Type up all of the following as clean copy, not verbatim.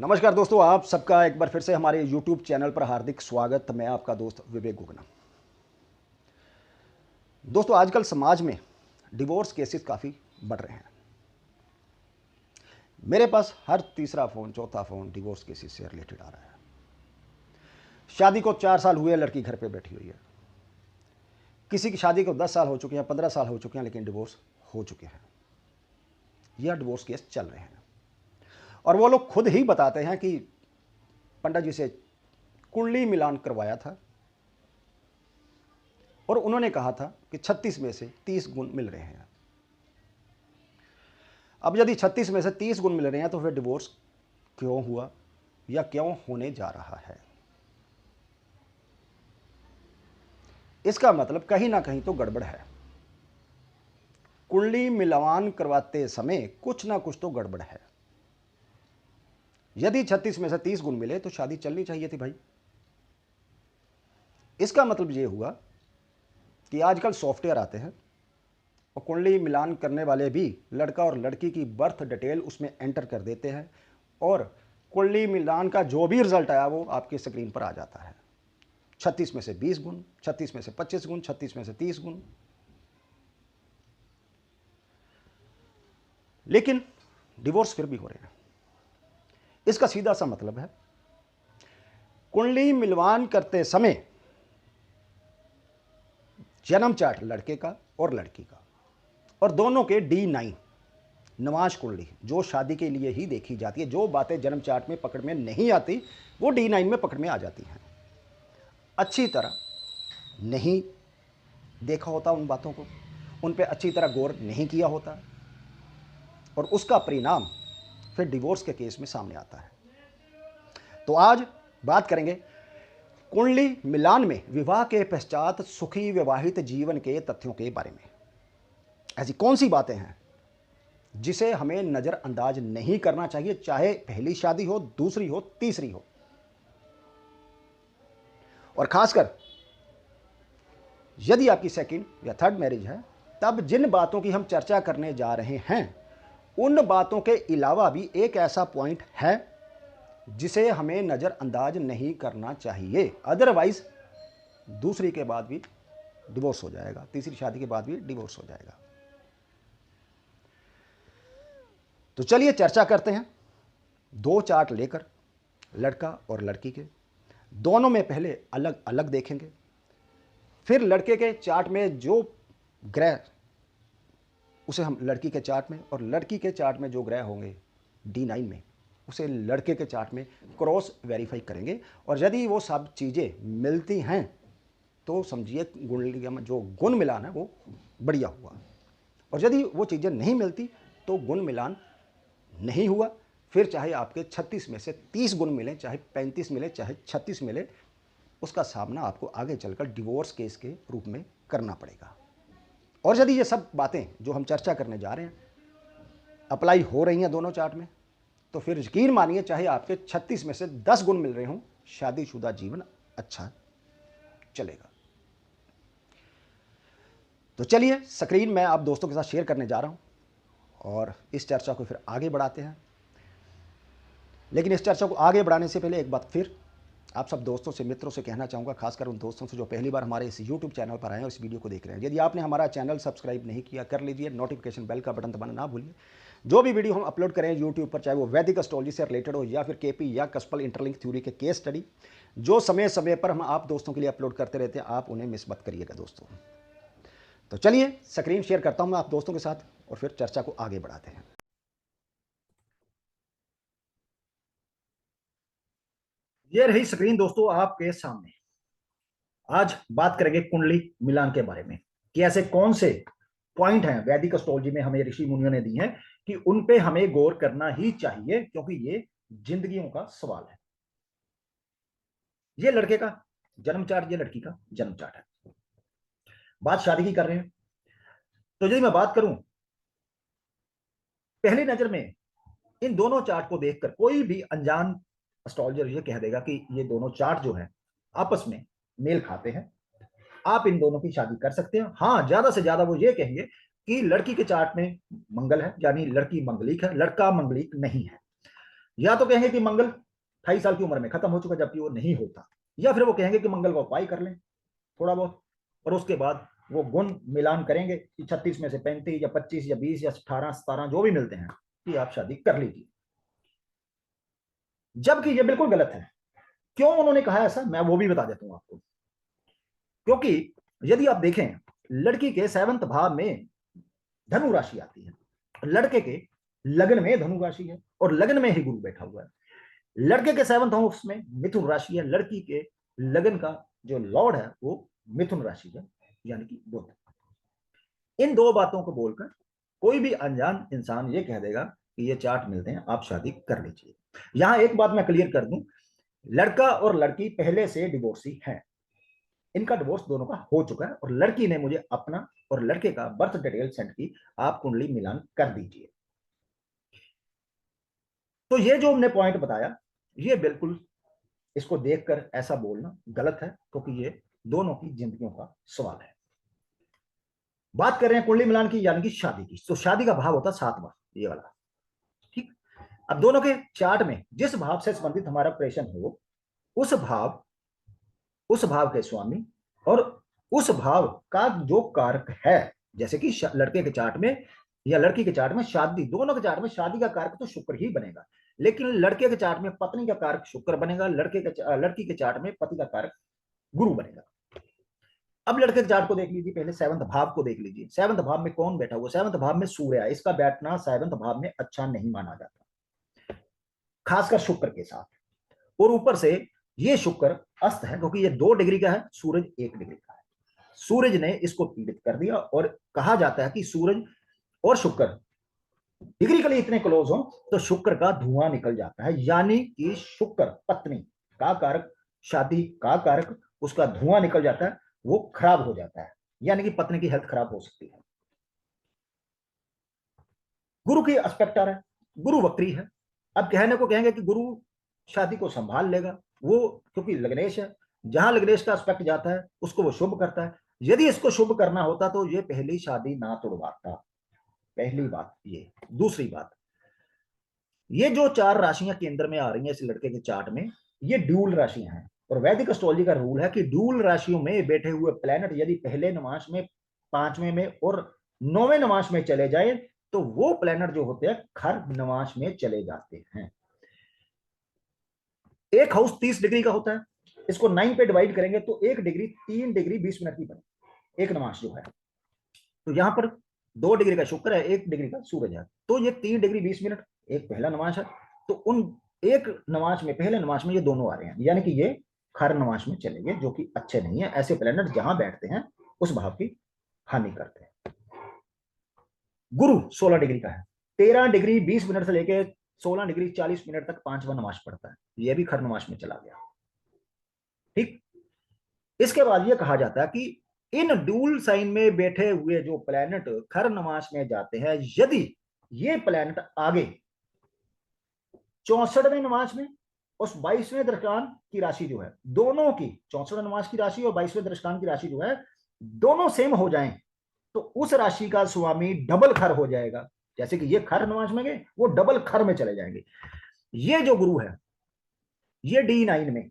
नमस्कार दोस्तों, आप सबका एक बार फिर से हमारे YouTube चैनल पर हार्दिक स्वागत। मैं आपका दोस्त विवेक गुगना। दोस्तों, आजकल समाज में डिवोर्स केसेस काफ़ी बढ़ रहे हैं। मेरे पास हर तीसरा फ़ोन चौथा फ़ोन डिवोर्स केसेस से रिलेटेड आ रहा है। शादी को 4 साल हुए, लड़की घर पे बैठी हुई है। किसी की शादी को 10 साल हो चुके हैं, 15 साल हो चुके हैं, लेकिन डिवोर्स हो चुके हैं। यह डिवोर्स केस चल रहे हैं और वो लोग खुद ही बताते हैं कि पंडित जी से कुंडली मिलान करवाया था और उन्होंने कहा था कि 36 में से 30 गुण मिल रहे हैं। अब यदि 36 में से 30 गुण मिल रहे हैं तो फिर डिवोर्स क्यों हुआ या क्यों होने जा रहा है? इसका मतलब कहीं ना कहीं तो गड़बड़ है। कुंडली मिलान करवाते समय कुछ ना कुछ तो गड़बड़ है। यदि 36 में से 30 गुण मिले तो शादी चलनी चाहिए थी भाई। इसका मतलब यह हुआ कि आजकल सॉफ्टवेयर आते हैं और कुंडली मिलान करने वाले भी लड़का और लड़की की बर्थ डिटेल उसमें एंटर कर देते हैं और कुंडली मिलान का जो भी रिजल्ट आया वो आपकी स्क्रीन पर आ जाता है। 36 में से 20 गुण, 36 में से 25 गुण, 36 में से 30 गुण। लेकिन डिवोर्स फिर भी हो रहे हैं। इसका सीधा सा मतलब है, कुंडली मिलवान करते समय जन्म चार्ट लड़के का और लड़की का और दोनों के D9 नवाज कुंडली जो शादी के लिए ही देखी जाती है। जो बातें जन्म चार्ट में पकड़ में नहीं आती वो D9 में पकड़ में आ जाती हैं। अच्छी तरह नहीं देखा होता उन बातों को, उन पे अच्छी तरह गौर नहीं किया होता और उसका परिणाम फिर डिवोर्स के केस में सामने आता है। तो आज बात करेंगे कुंडली मिलान में विवाह के पश्चात सुखी विवाहित जीवन के तथ्यों के बारे में। ऐसी कौन सी बातें हैं जिसे हमें नजरअंदाज नहीं करना चाहिए, चाहे पहली शादी हो, दूसरी हो, तीसरी हो। और खासकर यदि आपकी सेकंड या थर्ड मैरिज है, तब जिन बातों की हम चर्चा करने जा रहे हैं उन बातों के अलावा भी एक ऐसा पॉइंट है जिसे हमें नजरअंदाज नहीं करना चाहिए। अदरवाइज दूसरी के बाद भी डिवोर्स हो जाएगा, तीसरी शादी के बाद भी डिवोर्स हो जाएगा। तो चलिए चर्चा करते हैं। 2 चार्ट लेकर लड़का और लड़की के दोनों में पहले अलग अलग देखेंगे, फिर लड़के के चार्ट में जो ग्रह उसे हम लड़की के चार्ट में और लड़की के चार्ट में जो ग्रह होंगे D9 में उसे लड़के के चार्ट में क्रॉस वेरीफाई करेंगे और यदि वो सब चीज़ें मिलती हैं तो समझिए कुंडली में जो गुण मिलान है वो बढ़िया हुआ। और यदि वो चीज़ें नहीं मिलती तो गुण मिलान नहीं हुआ। फिर चाहे आपके 36 में से 30 गुण मिले, चाहे 35 मिले, चाहे 36 मिले, उसका सामना आपको आगे चलकर डिवोर्स केस के रूप में करना पड़ेगा। और यदि ये सब बातें जो हम चर्चा करने जा रहे हैं अप्लाई हो रही हैं दोनों चार्ट में, तो फिर यकीन मानिए चाहे आपके 36 में से 10 गुण मिल रहे हों, शादीशुदा जीवन अच्छा चलेगा। तो चलिए स्क्रीन मैं आप दोस्तों के साथ शेयर करने जा रहा हूं और इस चर्चा को फिर आगे बढ़ाते हैं। लेकिन इस चर्चा को आगे बढ़ाने से पहले एक बात फिर आप सब दोस्तों से, मित्रों से कहना चाहूँगा, खासकर उन दोस्तों से जो पहली बार हमारे इस YouTube चैनल पर आए हैं और इस वीडियो को देख रहे हैं। यदि आपने हमारा चैनल सब्सक्राइब नहीं किया, कर लीजिए। नोटिफिकेशन बेल का बटन दबाना ना भूलिए। जो भी वीडियो हम अपलोड करें YouTube पर, चाहे वो वैदिक एस्ट्रोलॉजी से रिलेटेड हो या फिर KP या कस्पल इंटरलिंक थ्योरी के केस स्टडी, जो समय समय पर हम आप दोस्तों के लिए अपलोड करते रहते हैं, आप उन्हें मिस मत करिएगा दोस्तों। तो चलिए स्क्रीन शेयर करता हूँ मैं आप दोस्तों के साथ और फिर चर्चा को आगे बढ़ाते हैं। ये रही स्क्रीन दोस्तों आपके सामने। आज बात करेंगे कुंडली मिलान के बारे में कि ऐसे कौन से पॉइंट हैं वैदिक एस्ट्रोलॉजी में हमें ऋषि मुनियों ने दी हैं कि उन पे हमें गौर करना ही चाहिए, क्योंकि ये जिंदगियों का सवाल है। ये लड़के का जन्म चार्ट, ये लड़की का जन्म चार्ट है। बात शादी की कर रहे हैं। तो यदि मैं बात करूं पहली नजर में इन दोनों चार्ट को देखकर कोई भी अनजान एस्ट्रोलॉजर ये कह देगा कि ये दोनों चार्ट जो है आपस में मेल खाते हैं, आप इन दोनों की शादी कर सकते हैं। हाँ, ज्यादा से ज्यादा वो ये कहेंगे कि लड़की के चार्ट में मंगल है, यानी लड़की मंगलिक है, लड़का मंगलिक नहीं है। या तो कहेंगे कि मंगल 28 साल की उम्र में खत्म हो चुका, जबकि वो नहीं होता, या फिर वो कहेंगे कि मंगल का उपाय कर लें थोड़ा बहुत, और उसके बाद वो गुण मिलान करेंगे कि 36 में से 35 या 25 या 20 या 18 17 जो भी मिलते हैं कि आप शादी कर लीजिए। जबकि ये बिल्कुल गलत है। क्यों उन्होंने कहा ऐसा, मैं वो भी बता देता हूं आपको। क्योंकि यदि आप देखें, लड़की के 7वें भाव में धनु राशि आती है, लड़के के लग्न में धनु राशि है और लग्न में ही गुरु बैठा हुआ है। लड़के के 7वें हाउस में मिथुन राशि है, लड़की के लग्न का जो लॉर्ड है वो मिथुन राशि है, यानी कि बुध। इन दो बातों को बोलकर कोई भी अनजान इंसान ये कह देगा कि ये चार्ट मिलते हैं, आप शादी कर लीजिए। यहां एक बात मैं क्लियर कर दूं, लड़का और लड़की पहले से डिवोर्सी हैं, इनका डिवोर्स दोनों का हो चुका है, और लड़की ने मुझे अपना और लड़के का बर्थ डिटेल सेंड की, आप कुंडली मिलान कर दीजिए। तो ये जो हमने पॉइंट बताया, ये बिल्कुल इसको देखकर ऐसा बोलना गलत है, क्योंकि ये दोनों की जिंदगियों का सवाल है। बात कर रहे हैं कुंडली मिलान की, यानी कि शादी की, तो शादी का भाव होता है 7वां, ये वाला, ठीक। अब दोनों के चार्ट में जिस भाव से संबंधित हमारा प्रेशन हो, उस भाव के स्वामी और उस भाव का जो कारक है, जैसे कि लड़के के चार्ट में या लड़की के चार्ट में शादी, दोनों के चार्ट में शादी का कारक तो शुक्र ही बनेगा, लेकिन लड़के के चार्ट में पत्नी का कारक शुक्र बनेगा, लड़की के चार्ट में पति का कारक गुरु बनेगा। अब लड़के के चार्ट को देख लीजिए, पहले 7वें भाव को देख लीजिए। 7वें भाव में कौन बैठा हुआ, 7वें भाव में सूर्य है, इसका बैठना 7वें भाव में अच्छा नहीं माना जाता, खासकर शुक्र के साथ। और ऊपर से ये शुक्र अस्त है, क्योंकि ये 2 डिग्री का है, सूरज 1 डिग्री का है। सूरज ने इसको पीड़ित कर दिया, और कहा जाता है कि सूरज और शुक्र डिग्री के लिए इतने क्लोज हो तो शुक्र का धुआं निकल जाता है, यानी कि शुक्र पत्नी का कारक, शादी का कारक, उसका धुआं निकल जाता है, वो खराब हो जाता है, यानी कि पत्नी की हेल्थ खराब हो सकती है। गुरु की एस्पेक्ट आ रहा है, गुरु वक्री है। अब कहने को कहेंगे कि गुरु शादी को संभाल लेगा, वो क्योंकि लग्नेश है, जहां लग्नेश का एस्पेक्ट जाता है उसको वो शुभ करता है। यदि इसको शुभ करना होता तो ये पहली शादी ना तोड़वाता, पहली बात ये। दूसरी बात, ये जो 4 राशियां केंद्र में आ रही हैं इस लड़के के चार्ट में, ये ड्यूल राशियां हैं, और वैदिक एस्ट्रोलॉजी का रूल है कि ड्यूल राशियों में बैठे हुए प्लैनेट यदि पहले नमाज में, 5वें में और 9वें नमाज में चले जाए तो वो प्लैनेट जो होते हैं खर नमाज में चले जाते हैं। एक हाउस 30 डिग्री का होता है, इसको 9 पे डिवाइड करेंगे तो 1 डिग्री 3 डिग्री 20 मिनट की बने, एक नमाज जो है। तो यहां पर 2 डिग्री का शुक्र है, 1 डिग्री का सूरज है, तो ये 3 डिग्री 20 मिनट एक पहला नमाज है। तो उन एक नमाज में, पहले नमाज में ये दोनों आ रहे हैं, यानी कि ये खर नमाज में चलेंगे, जो कि अच्छे नहीं है। ऐसे प्लैनेट जहां बैठते हैं उस भाव की हानि करते हैं। गुरु 16 डिग्री का है, 13 डिग्री 20 मिनट से लेकर 16 डिग्री 40 मिनट तक 5वां नमाज पढ़ता है, यह भी खर नमाज में चला गया, ठीक। इसके बाद यह कहा जाता है कि इन ड्यूल साइन में बैठे हुए जो प्लैनेट खर नमाज में जाते हैं, यदि ये प्लैनेट आगे 64वें नमाज में और 22वें दृष्टान की राशि जो है, दोनों की 64वें नमाज की राशि और 22वें दृष्टान की राशि जो है, दोनों सेम हो जाएं तो उस राशि का स्वामी डबल खर हो जाएगा। जैसे कि ये खर नमाज में गए, वो डबल खर में चले जाएंगे। ये जो गुरु है ये D9 में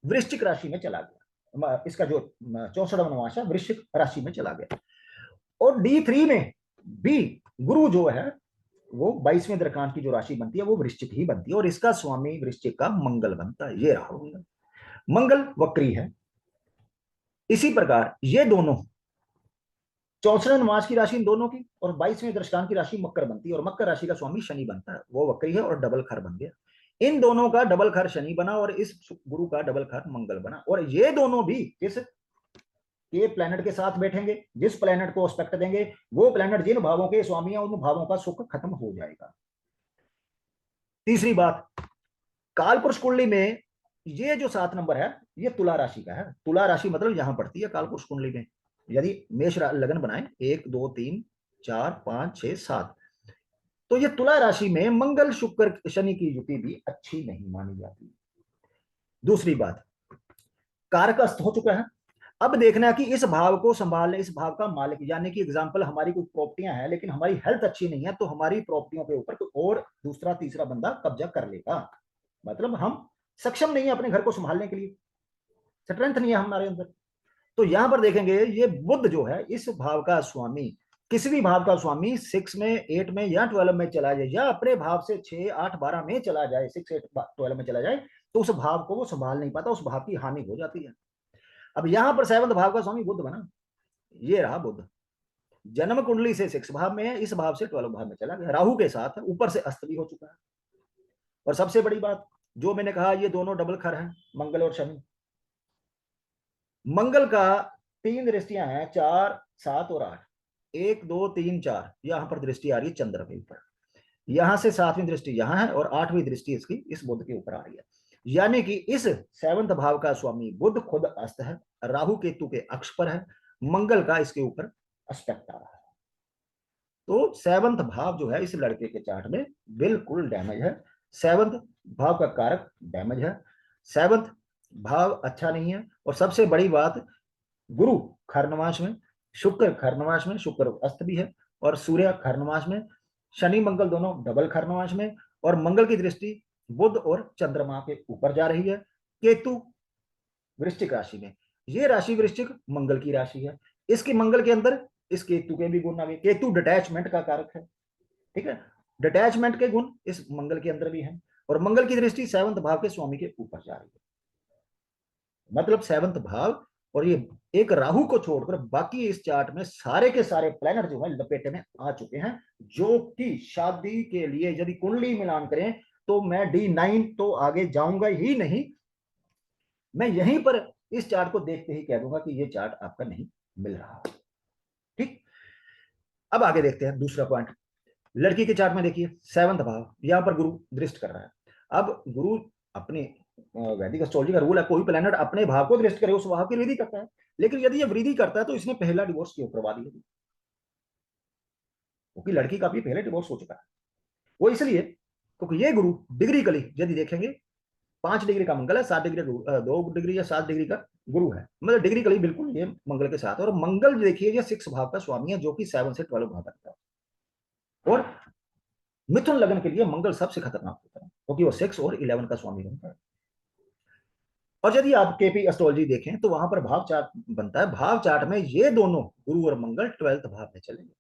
वृश्चिक राशि में चला गया, इसका जो 64वां नमाज है वृश्चिक राशि में चला गया। और D3 में भी गुरु जो है वो 22वें दरकान की जो राशि बनती है वो वृश्चिक ही बनती है, और इसका स्वामी वृश्चिक का मंगल बनता है। ये रहा मंगल वक्री है। इसी प्रकार ये दोनों 64वें नमाज की राशि इन दोनों की और 22वें दृष्टान की राशि मकर बनती है, और मकर राशि का स्वामी शनि बनता है, वो वक्री है और डबल खर बन गया। इन दोनों का डबल खर शनि बना और इस गुरु का डबल खर मंगल बना, और ये दोनों भी जिस ये प्लैनेट के साथ बैठेंगे, जिस प्लैनेट को एस्पेक्ट देंगे, वो प्लैनेट जिन भावों के स्वामी है उन भावों का सुख खत्म हो जाएगा। तीसरी बात, कालपुरुष कुंडली में ये जो 7 नंबर है ये तुला राशि का है। तुला राशि मतलब यहां पड़ती है कालपुरुष कुंडली में। यदि मेष लगन बनाए 1 2 3 4 5 6 7, तो ये तुला राशि में मंगल शुक्र शनि की युति भी अच्छी नहीं मानी जाती। दूसरी बात, कारक अस्त हो चुका है, अब देखना है कि इस भाव को संभालने, इस भाव का मालिक, यानी कि एग्जाम्पल हमारी कुछ प्रॉपर्टियां हैं लेकिन हमारी हेल्थ अच्छी नहीं है, तो हमारी प्रॉपर्टियों के ऊपर कोई और दूसरा तीसरा बंदा कब्जा कर लेगा। मतलब हम सक्षम नहीं है अपने घर को संभालने के लिए, स्ट्रेंथ नहीं है हमारे अंदर। तो यहां पर देखेंगे ये बुध जो है इस भाव का स्वामी, किसी भी भाव का स्वामी 6 में, 8 में या 12 में चला जाए, या अपने भाव से 6, 8, 12 में चला जाए, 6, 8, 12 में चला जाए, तो उस भाव को वो संभाल नहीं पाता, उस भाव की हानि हो जाती है। अब यहां पर 7वें भाव का स्वामी बुध बना, ये रहा बुध, जन्म कुंडली से 6 भाव में है, इस भाव से 12 भाव में चला गया, राहु के साथ, ऊपर से अस्त भी हो चुका है। और सबसे बड़ी बात जो मैंने कहा, ये दोनों डबल खर हैं, मंगल और शनि। मंगल का 3 दृष्टियां हैं, 4, 7 और 8, 1, 2, 3, 4, यहां पर दृष्टि आ रही है चंद्र के ऊपर, यहां से 7वीं दृष्टि यहां है और 8वीं दृष्टि इसकी इस बुध के ऊपर आ रही है। यानी कि इस 7वें भाव का स्वामी बुध खुद अस्त है, राहु केतु के अक्ष पर है, मंगल का इसके ऊपर एस्पेक्ट आ रहा है। तो 7वां भाव जो है इस लड़के के चार्ट में बिल्कुल डैमेज है, 7वां भाव का कारक डैमेज है, 7वां भाव अच्छा नहीं है। और सबसे बड़ी बात, गुरु खरनवाश में, शुक्र खरनवाश में, शुक्र अस्त भी है, और सूर्य खरनवाश में, शनि मंगल दोनों डबल खरनवाश में, और मंगल की दृष्टि बुध और चंद्रमा के ऊपर जा रही है, केतु वृश्चिक राशि में, ये राशि वृश्चिक मंगल की राशि है, इसके मंगल के अंदर इस केतु के भी गुण आ गए, केतु डिटैचमेंट का कारक है, ठीक है, डिटैचमेंट के गुण इस मंगल के अंदर भी हैं, और मंगल की दृष्टि 7वें भाव के स्वामी के ऊपर जा रही है। मतलब 7वां भाव, और ये एक राहु को छोड़कर बाकी इस चार्ट में सारे के सारे प्लैनेट जो है लपेटे में आ चुके हैं, जो कि शादी के लिए यदि कुंडली मिलान करें तो मैं D9 तो आगे जाऊंगा ही नहीं, मैं यहीं पर इस चार्ट को देखते ही कह दूंगा कि ये चार्ट आपका नहीं मिल रहा। ठीक, अब आगे देखते हैं दूसरा पॉइंट। लड़की के चार्ट में देखिए 7वां भाव, यहां पर गुरु दृष्ट कर रहा है। अब गुरु अपने वैदिक एस्ट्रोलॉजी का रूल है, कोई प्लैनेट अपने भाव को दृष्ट करे उस भाव की वृद्धि करता है, लेकिन यदि ये वृद्धि करता है तो इसने पहला डिवोर्स क्यों करवा दिया, क्योंकि लड़की का भी पहले डिवोर्स हो चुका है। वो इसलिए क्योंकि ये गुरु डिग्री कली यदि देखेंगे 5 डिग्री का मंगल है, 7 डिग्री 2 डिग्री या 7 डिग्री का गुरु है, मतलब डिग्री कली बिल्कुल ये मंगल के साथ। और मंगल देखिए ये 6 भाव का स्वामी है, जो कि 7 से 12 भाव तक है। और मिथुन लग्न के लिए मंगल सबसे खतरनाक होता है, क्योंकि वो 6 और 11 का स्वामी बनता है। और यदि आप केपी एस्ट्रोलॉजी देखें तो वहां पर भाव चार्ट बनता है, भाव चार्ट में ये दोनों गुरु और मंगल 12वें भाव में चलेंगे,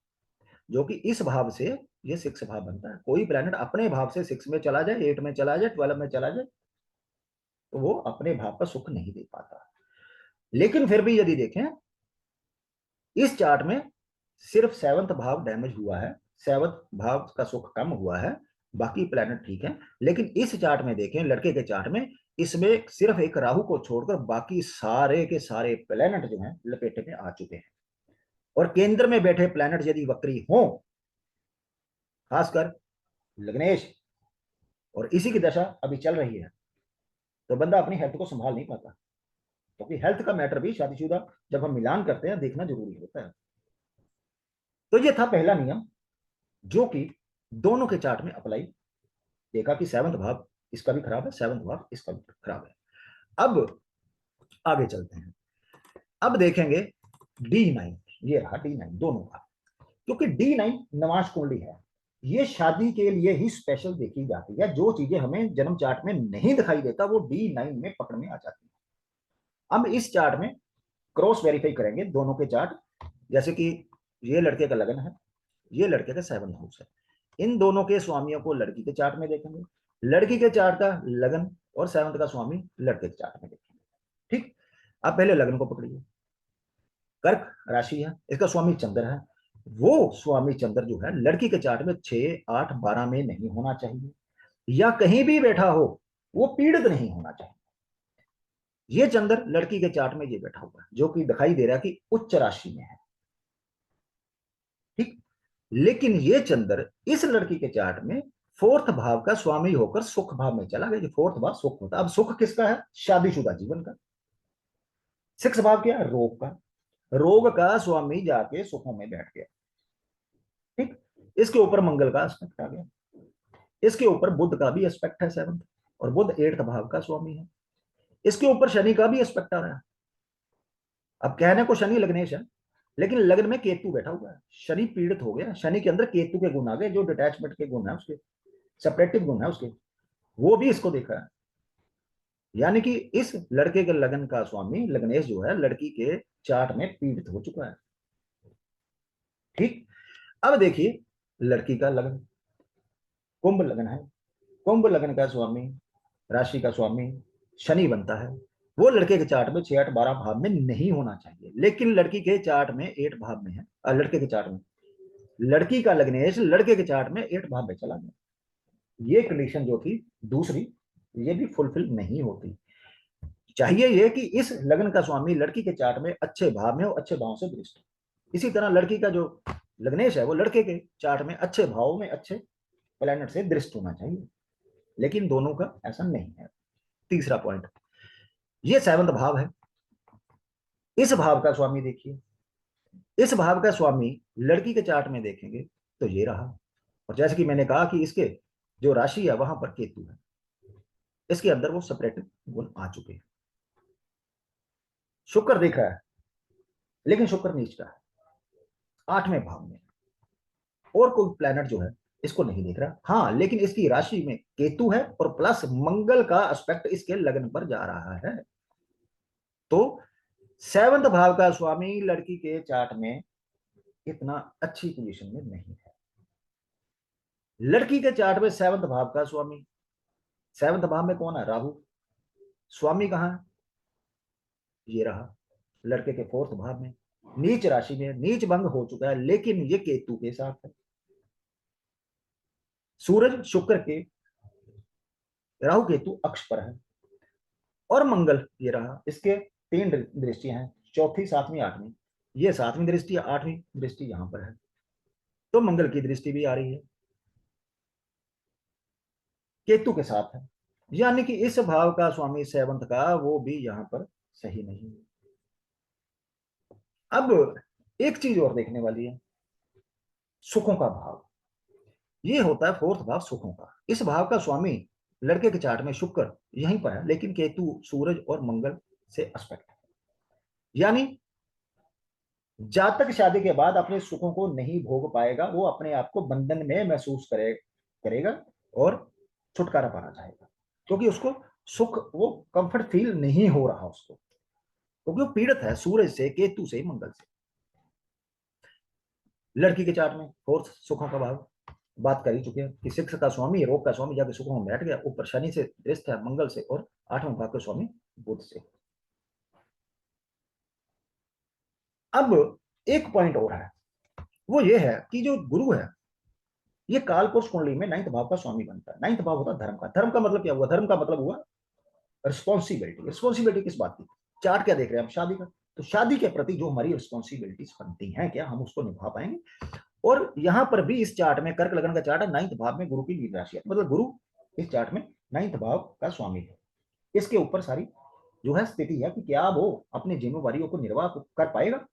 जो कि इस भाव से ये 6 भाव बनता है। कोई प्लैनेट अपने भाव से 6 में चला जाए, 8 में चला जाए, 12 में चला जाए, तो वो अपने भाव का सुख नहीं दे पाता। लेकिन फिर भी यदि देखें इस चार्ट में सिर्फ 7वां भाव डैमेज हुआ है, 7वां भाव का सुख कम हुआ है, बाकी प्लैनेट ठीक है। लेकिन इस चार्ट में देखें, लड़के के चार्ट में, इसमें सिर्फ एक राहु को छोड़कर बाकी सारे के सारे प्लैनेट जो हैं लपेटे में आ चुके हैं। और केंद्र में बैठे प्लैनेट यदि वक्री हो, खासकर लग्नेश, और इसी की दशा अभी चल रही है, तो बंदा अपनी हेल्थ को संभाल नहीं पाता, क्योंकि हेल्थ का मैटर भी शादीशुदा जब हम मिलान करते हैं देखना जरूरी होता है। तो ये था पहला नियम, जो कि दोनों के चार्ट में अप्लाई, देखा कि 7वां भाव इसका भी खराब है, 7वां भाव इसका भी खराब है। अब आगे चलते हैं, अब देखेंगे D9, ये रहा D9 दोनों का, क्योंकि D9 नवाश कुंडली है, ये शादी के लिए ही स्पेशल देखी जाती है, जो चीजें हमें जन्म चार्ट में नहीं दिखाई देता वो D9 में पकड़ में आ जाती है। अब इस चार्ट में क्रॉस वेरीफाई करेंगे दोनों के चार्ट, जैसे कि ये लड़के का लगन है, ये लड़के का 7वां हाउस है, इन दोनों के स्वामियों को लड़की के चार्ट में देखेंगे, लड़की के चार्ट का लगन और 7वां का स्वामी लड़के के चार्ट में देखेंगे। ठीक, अब पहले लगन को पकड़िए, कर्क राशि है, इसका स्वामी चंद्र है, वो स्वामी चंद्र जो है लड़की के चार्ट में 6, 8, 12 में नहीं होना चाहिए, या कहीं भी बैठा हो वो पीड़ित नहीं होना चाहिए। ये चंद्र लड़की के चार्ट में ये बैठा हुआ है, जो कि दिखाई दे रहा है कि उच्च राशि में है। ठीक, लेकिन ये चंद्र इस लड़की के चार्ट में 4th भाव का स्वामी होकर सुख भाव में चला गया, 4th भाव सुख होता है। अब सुख किसका है, शादीशुदा जीवन का। 6 भाव क्या है, रोग का, रोग का स्वामी जाके सुखों में बैठ गया। ठीक, इसके ऊपर मंगल का एस्पेक्ट आ गया, इसके ऊपर बुध का भी एस्पेक्ट है 7th, और बुध 8th भाव का स्वामी है, इसके ऊपर शनि का भी एस्पेक्ट आ रहा है, अब कहने को शनि लग्नेश है, लेकिन लग्न में केतु बैठा हुआ है, शनि पीड़ित हो गया, शनि के अंदर केतु के गुण आ गए, जो डिटैचमेंट के गुण है उसके, सेपरेटिव गुण है उसके, वो भी इसको देखा है। यानी कि इस लड़के के लगन का स्वामी लग्नेश जो है लड़की के चार्ट में पीड़ित हो चुका है। ठीक, अब देखिए लड़की का लगन कुंभ लगन है, कुंभ लगन का स्वामी, राशि का स्वामी शनि बनता है। वो लड़के के चार्ट में 6 8 12 भाव में नहीं होना चाहिए, लेकिन लड़की के चार्ट में 8 भाव में है, लड़के के चार्ट में, लड़की का लग्नेश लड़के के चार्ट में 8 भाव में चला गया। ये कंडीशन जो थी दूसरी, ये भी फुलफिल नहीं होती। चाहिए ये कि इस लग्न का स्वामी लड़की के चार्ट में अच्छे भाव में हो, अच्छे भाव से दृष्ट। इसी तरह लड़की का जो लग्नेश है वो लड़के के चार्ट में अच्छे भाव में अच्छे प्लैनेट से दृष्ट होना चाहिए, लेकिन दोनों का ऐसा नहीं है। तीसरा पॉइंट, ये 7वां भाव है। इस भाव का स्वामी देखिए, इस भाव का स्वामी लड़की के चार्ट में देखेंगे तो ये रहा, और जैसे कि मैंने कहा कि इसके जो राशि है वहां पर केतु है, इसके अंदर वो सेपरेट गुण आ चुके हैं। शुक्र दिख रहा है, लेकिन शुक्र नीच का है 8वें भाव में, और कोई प्लैनेट जो है इसको नहीं देख रहा। हाँ, लेकिन इसकी राशि में केतु है और प्लस मंगल का एस्पेक्ट इसके लगन पर जा रहा है। तो 7वां भाव का स्वामी लड़की के चार्ट में इतना अच्छी पोजीशन में नहीं है। लड़की के चार्ट में 7वां भाव का स्वामी, 7वां भाव में कौन है? राहु। स्वामी कहां है? ये रहा लड़के के 4th भाव में, नीच राशि में, नीच भंग हो चुका है, लेकिन ये केतु के साथ है। सूरज शुक्र के राहु केतु अक्ष पर है, और मंगल ये रहा, इसके 3 दृष्टियां हैं, चौथी 7वीं 8वीं, ये 7वीं दृष्टि 8वीं दृष्टि यहां पर है, तो मंगल की दृष्टि भी आ रही है, केतु के साथ है। यानी कि इस भाव का स्वामी 7th का वो भी यहां पर सही नहीं है। अब एक चीज और देखने वाली है, सुखों का भाव, ये होता है 4th भाव सुखों का। इस भाव का स्वामी लड़के के चार्ट में शुक्र यहीं पर है, लेकिन केतु सूरज और मंगल से एस्पेक्ट है। यानी जातक शादी के बाद अपने सुखों को नहीं भोग पाएगा, वो अपने आप को बंधन में महसूस करेगा और छुटकारा पाना चाहेगा, क्योंकि उसको सुख, वो कंफर्ट फील नहीं हो रहा उसको, क्योंकि वो पीड़ित है सूरज से, केतु से, मंगल से। लड़की के चार्ट में 4th सुखों का भाव बात कर ही चुके हैं कि 6 का स्वामी रोग का स्वामी जाके सुखों में बैठ गया, ऊपर शनि से दृष्ट है, मंगल से, और 8वें भाव के स्वामी बुध से। अब एक पॉइंट और है, वो ये है कि जो गुरु है ये कालपुरुष कुंडली में 9th भाव का स्वामी बनता है। 9th भाव होता है धर्म का। धर्म का मतलब क्या हुआ? धर्म का मतलब हुआ रिस्पॉन्सिबिलिटी। रिस्पॉन्सिबिलिटी किस बात की? चार्ट क्या देख रहे हैं हम? शादी का। तो शादी के प्रति जो हमारी रिस्पॉन्सिबिलिटीज बनती हैं, क्या हम उसको निभा पाएंगे? और यहां पर भी इस चार्ट में, कर्क लगन का चार्ट है, 9th भाव में गुरु की लीड राशि है, मतलब गुरु इस चार्ट में 9th भाव का स्वामी है। इसके ऊपर सारी जो है स्थिति है कि क्या वो अपनी जिम्मेवारियों को निर्वाह कर पाएगा।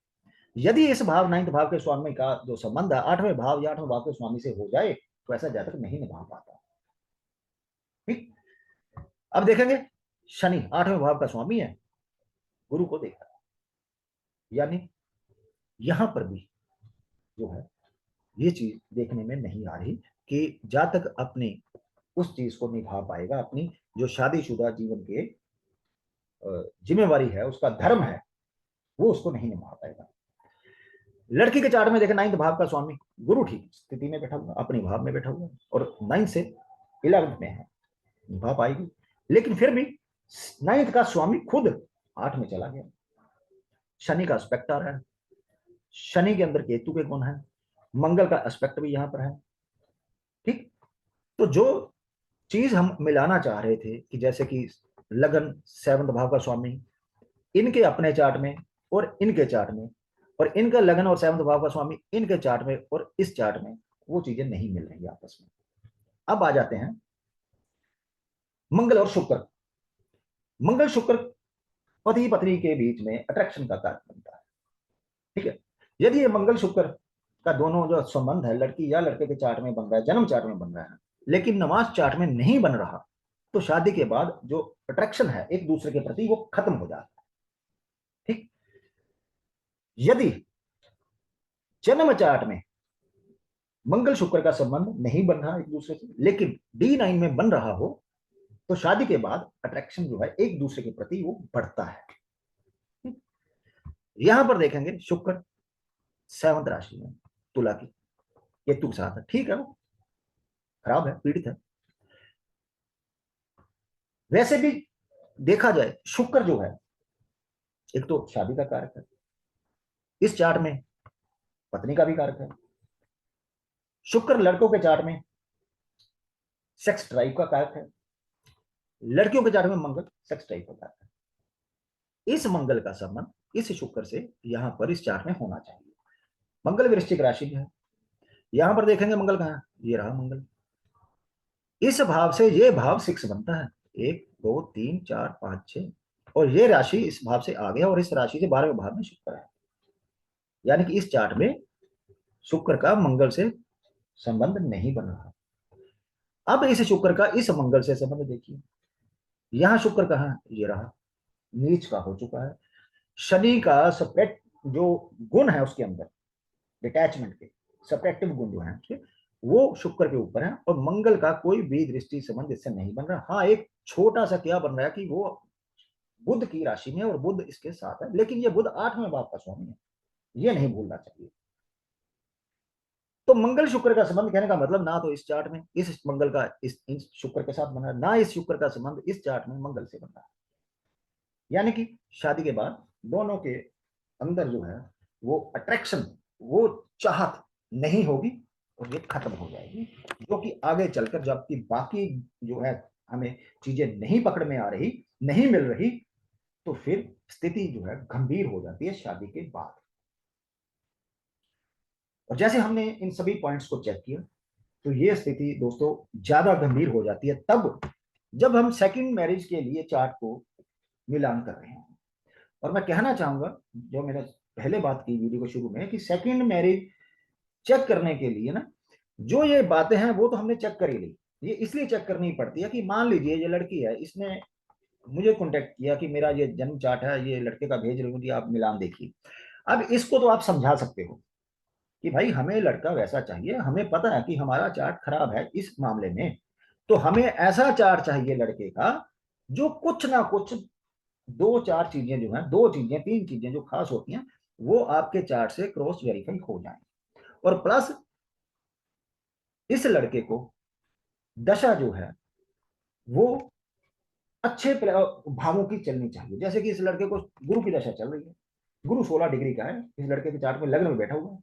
यदि इस भाव 9th भाव के स्वामी का जो संबंध है 8वें भाव या 8वें भाव के स्वामी से हो जाए तो ऐसा जातक नहीं निभा पाता। ठीक, अब देखेंगे शनि 8वें भाव का स्वामी है, गुरु को देखा, यानी यहां पर भी जो है ये चीज देखने में नहीं आ रही कि जातक अपनी उस चीज को निभा पाएगा, अपनी जो शादीशुदा जीवन के जिम्मेवारी है, उसका धर्म है, वो उसको नहीं निभा पाएगा। लड़की के चार्ट में देखें 9th भाव का स्वामी गुरु ठीक स्थिति में बैठा हुआ, अपने भाव में बैठा हुआ, और 9 से 11 में है, निभा पाएगी। लेकिन फिर भी 9th का स्वामी खुद 8 में चला गया, शनि का एस्पेक्ट आ रहा है, शनि के अंदर केतु के गुण है, मंगल का एस्पेक्ट भी यहां पर है। ठीक, तो जो चीज हम मिलाना चाह रहे थे कि जैसे कि लगन 7th भाव का स्वामी इनके अपने चार्ट में और इनके चार्ट में, और इनका लगन और 7th भाव का स्वामी इनके चार्ट में और इस चार्ट में, वो चीजें नहीं मिल रही आपस में। अब आ जाते हैं मंगल और शुक्र। मंगल शुक्र पति पत्नी के बीच में अट्रैक्शन का कारण बनता है। ठीक है, यदि ये मंगल शुक्र का दोनों जो संबंध है लड़की या लड़के के चार्ट में बन रहा है, जन्म चार्ट में बन रहा है, लेकिन नमाज चार्ट में नहीं बन रहा, तो शादी के बाद जो अट्रैक्शन है एक दूसरे के प्रति वो खत्म हो जाता है। ठीक, यदि जन्म चार्ट में मंगल शुक्र का संबंध नहीं बन रहा एक दूसरे से, लेकिन D9 में बन रहा हो, तो शादी के बाद अट्रैक्शन जो है एक दूसरे के प्रति वो बढ़ता है। यहां पर देखेंगे शुक्र 7th राशि में तुला की केतु के साथ है, ठीक है, वो खराब है, पीड़ित है। वैसे भी देखा जाए शुक्र जो है एक तो शादी का कारक है, इस चार्ट में पत्नी का भी कारक है। शुक्र लड़कों के चार्ट में सेक्स ड्राइव का कारक है, लड़कियों के चार्ट में मंगल सेक्स ड्राइव का कारक है। इस मंगल का संबंध इस शुक्र से यहां पर इस चार्ट में होना चाहिए। मंगल वृश्चिक राशि में है, यहां पर देखेंगे मंगल कहां है, ये रहा मंगल। इस भाव से ये भाव 6 बनता है, 1 2 3 4 5 6, और ये राशि इस भाव से आ गया, और इस राशि से 12वें भाव में शुक्र है। यानी कि इस चार्ट में शुक्र का मंगल से संबंध नहीं बन रहा। अब इस शुक्र का इस मंगल से संबंध देखिए, यहां शुक्र कहां है, ये रहा, नीच का हो चुका है। शनि का सप्रेट जो गुण है उसके अंदर, डिटैचमेंट के सप्रेक्टिव गुण जो है उसके, वो शुक्र के ऊपर है, और मंगल का कोई भी दृष्टि संबंध इससे नहीं बन रहा। हाँ, एक छोटा सा क्या बन रहा है कि वो बुध की राशि में, और बुध इसके साथ है, लेकिन ये बुध 8वें भाव का स्वामी है, ये नहीं भूलना चाहिए। तो मंगल शुक्र का संबंध कहने का मतलब ना तो इस चार्ट में इस मंगल का इस शुक्र के साथ बन रहा है, ना इस शुक्र का संबंध इस चार्ट में मंगल से बन रहा है। यानी कि शादी के बाद दोनों के अंदर जो है वो अट्रैक्शन, वो चाहत नहीं होगी, और ये खत्म हो जाएगी, जो कि आगे चलकर जबकि बाकी जो है हमें चीजें नहीं पकड़ में आ रही, नहीं मिल रही, तो फिर स्थिति जो है गंभीर हो जाती है शादी के बाद। और जैसे हमने इन सभी पॉइंट्स को चेक किया, तो ये स्थिति दोस्तों ज्यादा गंभीर हो जाती है तब जब हम सेकंड मैरिज के लिए चार्ट को मिलान कर रहे हैं। और मैं कहना चाहूंगा, जो मैंने पहले बात की वीडियो को शुरू में, कि सेकंड मैरिज चेक करने के लिए ना, जो ये बातें हैं वो तो हमने चेक कर ही ली। ये इसलिए चेक करनी पड़ती है कि मान लीजिए ये लड़की है, इसने मुझे कांटेक्ट किया कि मेरा ये जन्म चार्ट है, ये लड़के का भेज रही हूँ, आप मिलान देखिए। अब इसको तो आप समझा सकते हो कि भाई हमें लड़का वैसा चाहिए, हमें पता है कि हमारा चार्ट खराब है इस मामले में, तो हमें ऐसा चार्ट चाहिए लड़के का जो कुछ ना कुछ दो चार चीजें जो हैं, दो चीजें तीन चीजें जो खास होती हैं, वो आपके चार्ट से क्रॉस वेरीफाई हो जाए। और प्लस इस लड़के को दशा जो है वो अच्छे भावों की चलनी चाहिए। जैसे कि इस लड़के को गुरु की दशा चल रही है, गुरु 16 डिग्री का है, इस लड़के के चार्ट में लग्न में बैठा हुआ है,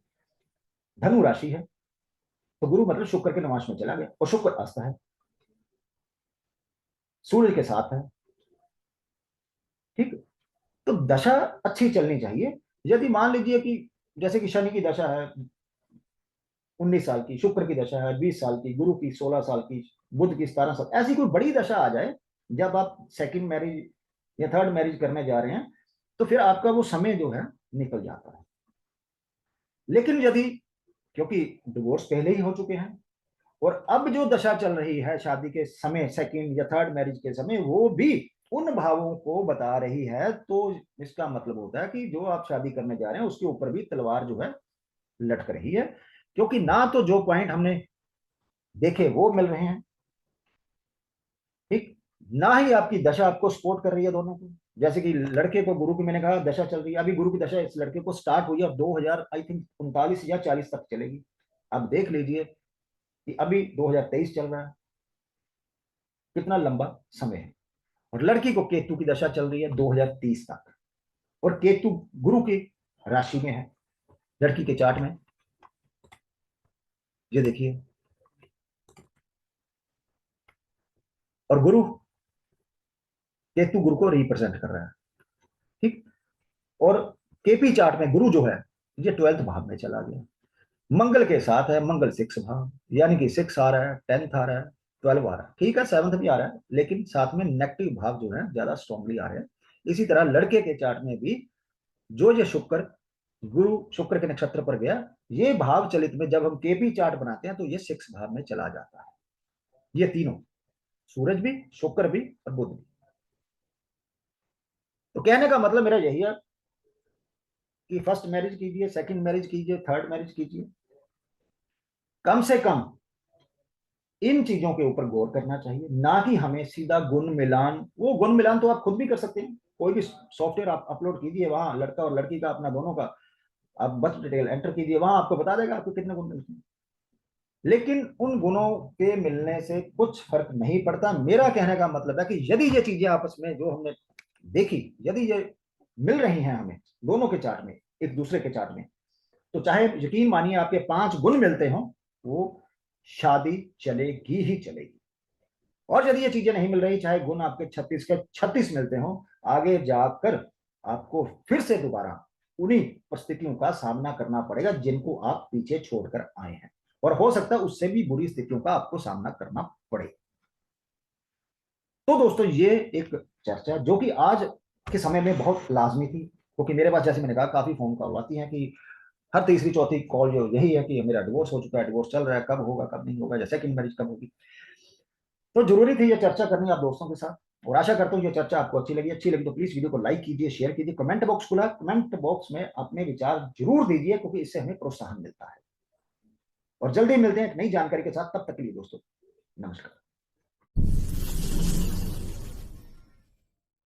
धनु राशि है, तो गुरु मतलब शुक्र के नवाश में चला गया, और शुक्र अस्त है, सूर्य के साथ है, ठीक। तो दशा अच्छी चलनी चाहिए। यदि मान लीजिए कि जैसे कि शनि की दशा है 19 साल की, शुक्र की दशा है 20 साल की, गुरु की 16 साल की, बुध की 17 साल, ऐसी कोई बड़ी दशा आ जाए जब आप सेकंड मैरिज या थर्ड मैरिज करने जा रहे हैं, तो फिर आपका वो समय जो है निकल जाता है। लेकिन यदि, क्योंकि डिवोर्स पहले ही हो चुके हैं, और अब जो दशा चल रही है शादी के समय, सेकंड या थर्ड मैरिज के समय, वो भी उन भावों को बता रही है, तो इसका मतलब होता है कि जो आप शादी करने जा रहे हैं उसके ऊपर भी तलवार जो है लटक रही है, क्योंकि ना तो जो पॉइंट हमने देखे वो मिल रहे हैं, ठीक, ना ही आपकी दशा आपको सपोर्ट कर रही है दोनों को। जैसे कि लड़के को गुरु की मैंने कहा दशा चल रही है, अभी गुरु की दशा इस लड़के को स्टार्ट हुई है, अब 2000 आई थिंक 39 या 40 तक चलेगी। अब देख लीजिए कि अभी 2023 चल रहा है, कितना लंबा समय है। और लड़की को केतु की दशा चल रही है 2030 तक, और केतु गुरु की राशि में है लड़की के चार्ट में, ये देखिए, और गुरु, केतु गुरु को रिप्रेजेंट कर रहा है, ठीक। और केपी चार्ट में गुरु जो है ये 12th भाव में चला गया, मंगल के साथ है, मंगल 6 भाव, यानी कि 6 आ रहा है, 10th आ रहा है, 12 आ रहा है, ठीक है, 7th भी आ रहा है, लेकिन साथ में नेगेटिव भाव जो है ज्यादा स्ट्रांगली आ रहे हैं। इसी तरह लड़के के चार्ट में भी जो ये शुक्र, गुरु शुक्र के नक्षत्र पर गया, ये भाव चलित में जब हम केपी चार्ट बनाते हैं तो ये 6 भाव में चला जाता है, ये तीनों, सूरज भी, शुक्र भी और बुध भी। तो कहने का मतलब मेरा यही है कि फर्स्ट मैरिज कीजिए, सेकंड मैरिज कीजिए, थर्ड मैरिज कीजिए, कम से कम इन चीजों के ऊपर गौर करना चाहिए, ना कि हमें सीधा गुण मिलान। वो गुण मिलान तो आप खुद भी कर सकते हैं, कोई भी सॉफ्टवेयर आप अपलोड कीजिए, वहां लड़का और लड़की का अपना दोनों का आप बर्थ डिटेल एंटर कीजिए, वहां आपको बता देगा आपको कितने गुण मिलते हैं। लेकिन उन गुणों के मिलने से कुछ फर्क नहीं पड़ता। मेरा कहने का मतलब है कि यदि ये चीजें आपस में जो हमने देखी, यदि ये मिल रही हैं हमें दोनों के चार्ट में, एक दूसरे के चार्ट में, तो चाहे यकीन मानिए आपके 5 गुण मिलते हो, वो शादी चलेगी ही चलेगी। और यदि ये चीजें नहीं मिल रही, चाहे गुण आपके 36 के 36 मिलते हो, आगे जाकर आपको फिर से दोबारा उन्हीं परिस्थितियों का सामना करना पड़ेगा जिनको आप पीछे छोड़कर आए हैं, और हो सकता है उससे भी बुरी स्थितियों का आपको सामना करना पड़े। तो दोस्तों, ये एक चर्चा जो कि आज के समय में बहुत लाजमी थी, क्योंकि मेरे पास, जैसे मैंने कहा, काफी फोन कॉल आती हैं कि हर तीसरी चौथी कॉल जो यही है कि मेरा डिवोर्स हो चुका है, डिवोर्स चल रहा है, कब होगा, कब नहीं होगा, जैसे कि मैरिज कब होगी। तो जरूरी थी ये चर्चा करनी आप दोस्तों के साथ, और आशा करता हूँ ये चर्चा आपको अच्छी लगी तो प्लीज वीडियो को लाइक कीजिए, शेयर कीजिए, कमेंट बॉक्स खुला, कमेंट बॉक्स में अपने विचार जरूर दीजिए, क्योंकि इससे हमें प्रोत्साहन मिलता है। और जल्दी मिलते हैं एक नई जानकारी के साथ, तब तक के लिए दोस्तों नमस्कार।